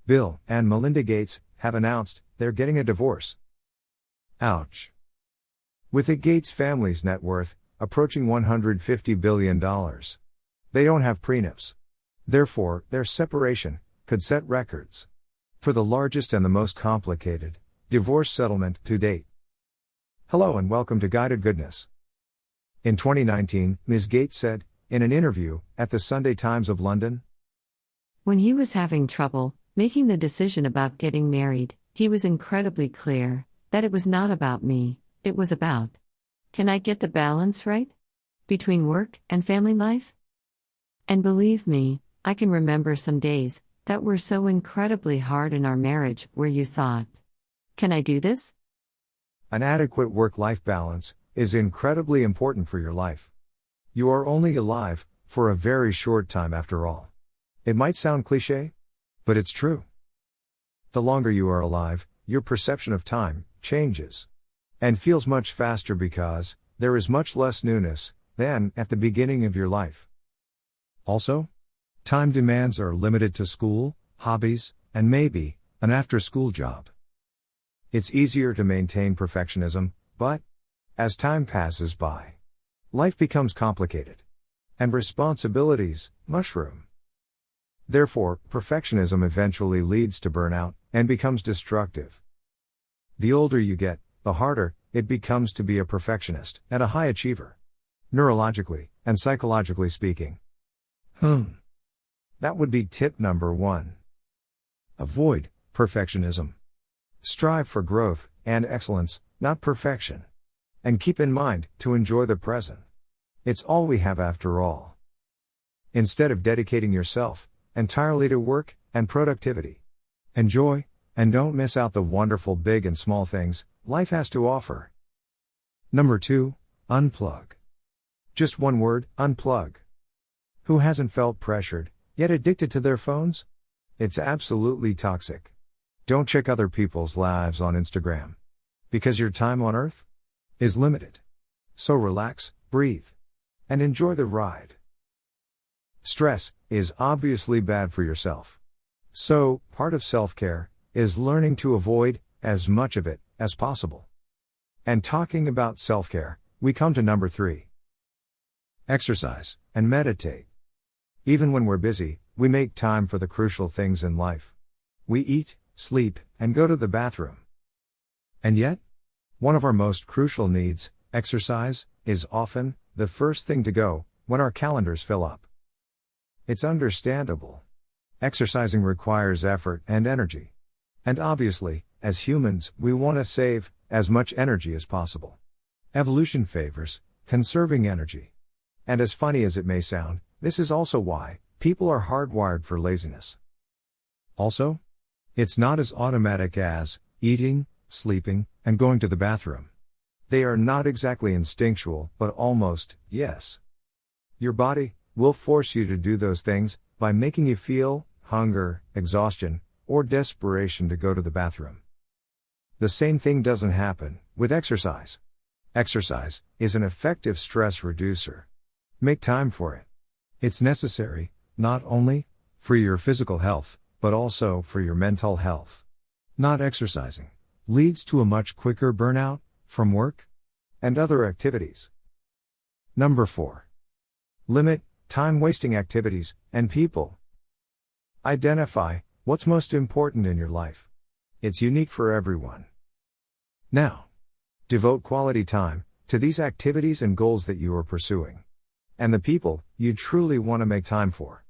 Bill and Melinda Gates have announced they're getting a divorce. Ouch. With the Gates family's net worth approaching $150 billion, they don't have prenups. Therefore, their separation could set records for the largest and the most complicated divorce settlement to date. Hello and welcome to Guided Goodness. In 2019, Ms. Gates said, in an interview at the Sunday Times of London, when he was having trouble making the decision about getting married, he was incredibly clear that it was not about me, it was about, can I get the balance right between work and family life? And believe me, I can remember some days that were so incredibly hard in our marriage where you thought, can I do this? An adequate work-life balance is incredibly important for your life. You are only alive for a very short time after all. It might sound cliché, but it's true. The longer you are alive, your perception of time changes and feels much faster because there is much less newness than at the beginning of your life. Also, time demands are limited to school, hobbies, and maybe an after-school job. It's easier to maintain perfectionism, but as time passes by, life becomes complicated and responsibilities mushroom. Therefore, perfectionism eventually leads to burnout and becomes destructive. The older you get, the harder it becomes to be a perfectionist and a high achiever, neurologically and psychologically speaking. That would be tip number 1. Avoid perfectionism. Strive for growth and excellence, not perfection. And keep in mind to enjoy the present. It's all we have after all. Instead of dedicating yourself entirely to work and productivity, enjoy and don't miss out the wonderful big and small things life has to offer. Number 2, unplug. Just one word, unplug. Who hasn't felt pressured, yet addicted to their phones? It's absolutely toxic. Don't check other people's lives on Instagram, because your time on Earth is limited. So relax, breathe, and enjoy the ride. Stress is obviously bad for yourself. So, part of self-care is learning to avoid as much of it as possible. And talking about self-care, we come to number 3. Exercise and meditate. Even when we're busy, we make time for the crucial things in life. We eat, sleep, and go to the bathroom. And yet, one of our most crucial needs, exercise, is often the first thing to go when our calendars fill up. It's understandable. Exercising requires effort and energy. And obviously, as humans, we want to save as much energy as possible. Evolution favors conserving energy. And as funny as it may sound, this is also why people are hardwired for laziness. Also, it's not as automatic as eating, sleeping, and going to the bathroom. They are not exactly instinctual, but almost, yes. Your body will force you to do those things by making you feel hunger, exhaustion, or desperation to go to the bathroom. The same thing doesn't happen with exercise. Exercise is an effective stress reducer. Make time for it. It's necessary, not only for your physical health, but also for your mental health. Not exercising leads to a much quicker burnout from work and other activities. Number 4. Limit time-wasting activities and people. Identify what's most important in your life. It's unique for everyone. Now, devote quality time to these activities and goals that you are pursuing, and the people you truly want to make time for.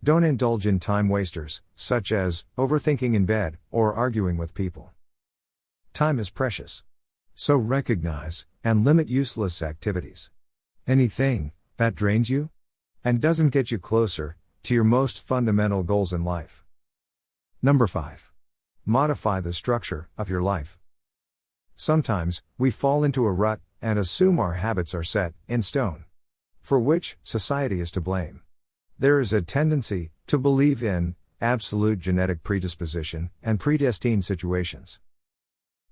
Don't indulge in time wasters, such as overthinking in bed or arguing with people. Time is precious. So recognize and limit useless activities. Anything that drains you and doesn't get you closer to your most fundamental goals in life. Number 5. Modify the structure of your life. Sometimes, we fall into a rut and assume our habits are set in stone, for which society is to blame. There is a tendency to believe in absolute genetic predisposition and predestined situations.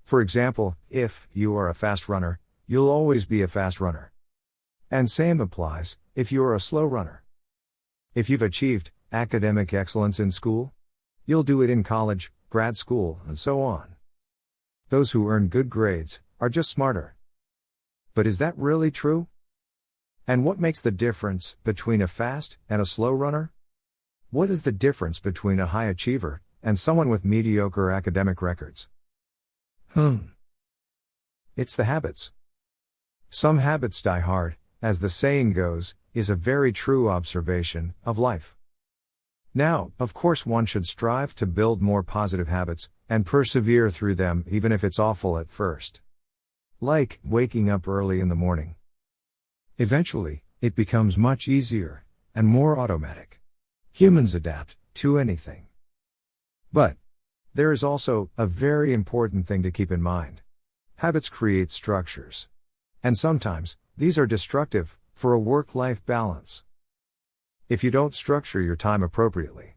For example, if you are a fast runner, you'll always be a fast runner. And same applies if you are a slow runner. If you've achieved academic excellence in school, You'll do it in college, grad school, and so on. Those who earn good grades are just smarter. But is that really true? And what makes the difference between a fast and a slow runner? What is the difference between a high achiever and someone with mediocre academic records? It's the habits. Some habits die hard, as the saying goes, is a very true observation of life. Now, of course, one should strive to build more positive habits and persevere through them even if it's awful at first. Like waking up early in the morning. Eventually, it becomes much easier and more automatic. Humans adapt to anything. But there is also a very important thing to keep in mind. Habits create structures. And sometimes, these are destructive for a work-life balance. If you don't structure your time appropriately,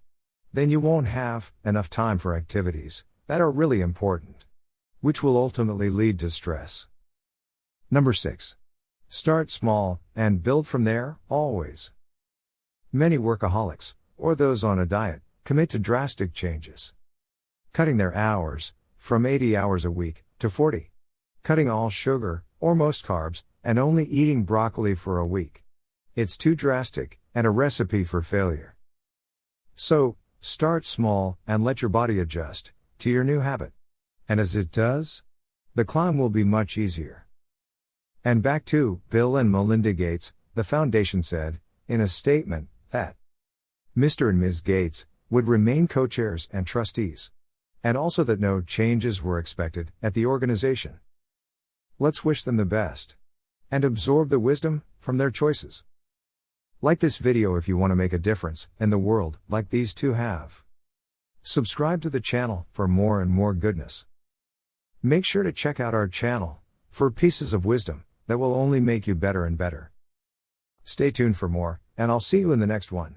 then you won't have enough time for activities that are really important, which will ultimately lead to stress. Number 6. Start small and build from there, always. Many workaholics, or those on a diet, commit to drastic changes. Cutting their hours from 80 hours a week to 40. Cutting all sugar, or most carbs, and only eating broccoli for a week. It's too drastic, and a recipe for failure. So, start small and let your body adjust to your new habit. And as it does, the climb will be much easier. And back to Bill and Melinda Gates, the foundation said, in a statement, that Mr. and Ms. Gates would remain co-chairs and trustees. And also that no changes were expected at the organization. Let's wish them the best. And absorb the wisdom from their choices. Like this video if you want to make a difference in the world like these two have. Subscribe to the channel for more and more goodness. Make sure to check out our channel for pieces of wisdom that will only make you better and better. Stay tuned for more, and I'll see you in the next one.